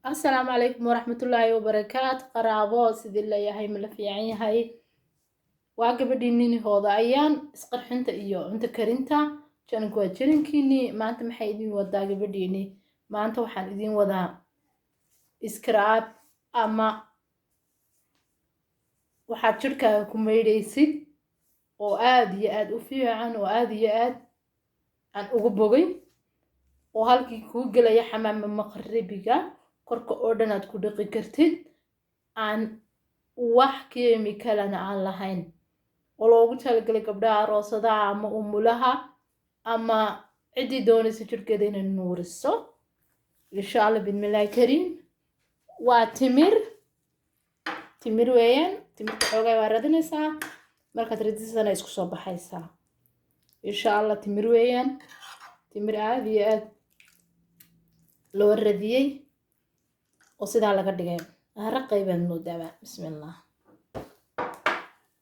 السلام عليكم ورحمة الله وبركاته قرابو سيدي الله يهي ملفيعين هاي واقبدي نيني هوضا أيان اسقر حنتا إيو انتا كارينتا جانكوا جرنكيني ما انتا محا إدين ودا قبديني ما انتا وحان إدين ودا اسكراب أما waxaad jirkaaga ku maydhaysid oo aad iyo aad u fiican oo aad iyo aad aan ugu bogay oo halkii kuu gelaya xamaama maqribiga korka oo dhan aad ku dhaqi kartid aan wax kiimikalana aan lahayn oo loogu talagalay gabdhaha aroosadaha ama umulaha ama ciddii doonaysa jirkeeda inay nuuriso insha allah bidmillaahi kariim waa timir weeyaan timirta xoogay waa radinaysaa markaad radisana isku soo baxaysaa insha allah timir weeyaan timir aad iyo aad loo radiyay oo sidaa laga dhigay raqay baan moodaa bismillah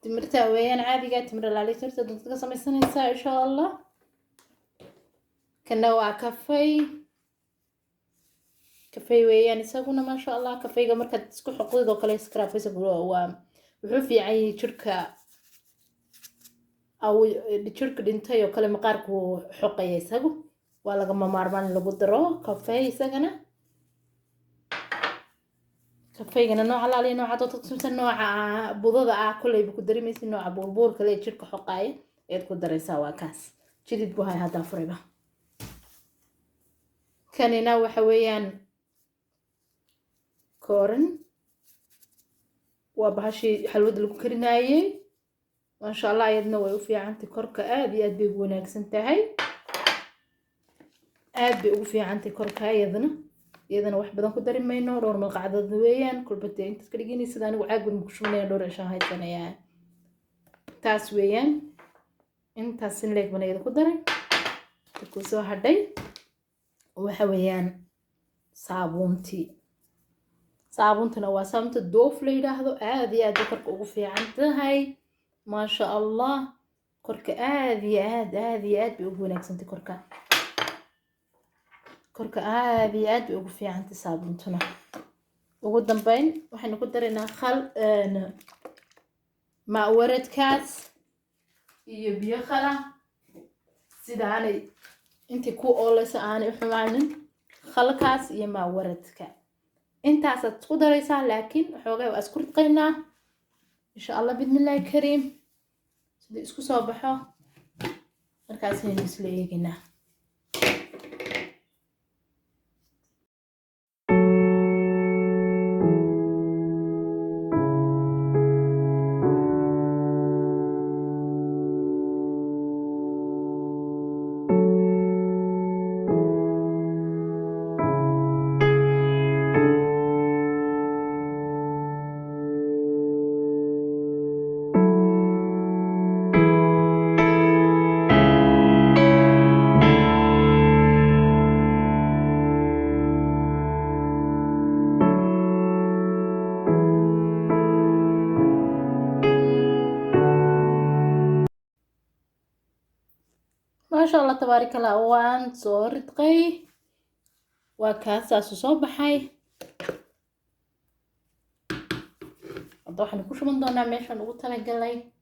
timirta weeyaan caadiga timir laalitirta dadka ka samaysanaysaa insha allah kana waa kafay weeyaan isaguna ma sha allah kafayga markaad isku xoqdid oo kale scrapisa waa wuxuu fiican yahay jirka aw jirka dhintay oo kale maqaarku xoqaya isagu waa laga maarmaan lagu daro kafay isagana kafeygana nooca laali nooca dadka samsan nooca budada kulay ku dareemaysid nooca buurbuur kale jirka xoqaya eed ku daraysaa waa kaas jidid buu hay hada furiba kanina waxa weeyaan كورن وبهاشي حلوة اللي كرناية وإن شاء الله يدنا ويوفي عنتي كركة آدي آد بيقوناك سنتهاي آد بيوفي عنتي كركة يدنا واحد بدن كدري ما ينور ورم القعدة ذويان كل بدي أنت تكرجيني سداني وعاقل مكشوفني يدور عشان هاي السنة يعني تاسويان أنت السنة ليك بنا يد كدري تكوسوا هدي وحويان صابونتنا waa saamta doof la yiraahdo aad iyo aad korka ugu fiican tahay ma sha Allah korka aad iyo aad bay ugu wanaagsantahay korka aad iyo aad bay ugu fiicantahay saabuntuna ugu dambeyn waxaan ku dareynaa khal ma waradkaas iyo biyo khala sida aanay intii ku oolaysa aanay xumaanin khalkaas iyo ma waradka انت هتسكو دريسا لكن حوغي واسكو رتقينا ان شاء الله باذن الله الكريم سيدي اسكو صباحو مركز هين مسليقنا ما شاء الله تبارك الله وان صور رتقي وكاسة صباحي هذا حنا كل شو من دونا ماشان وقتنا قلي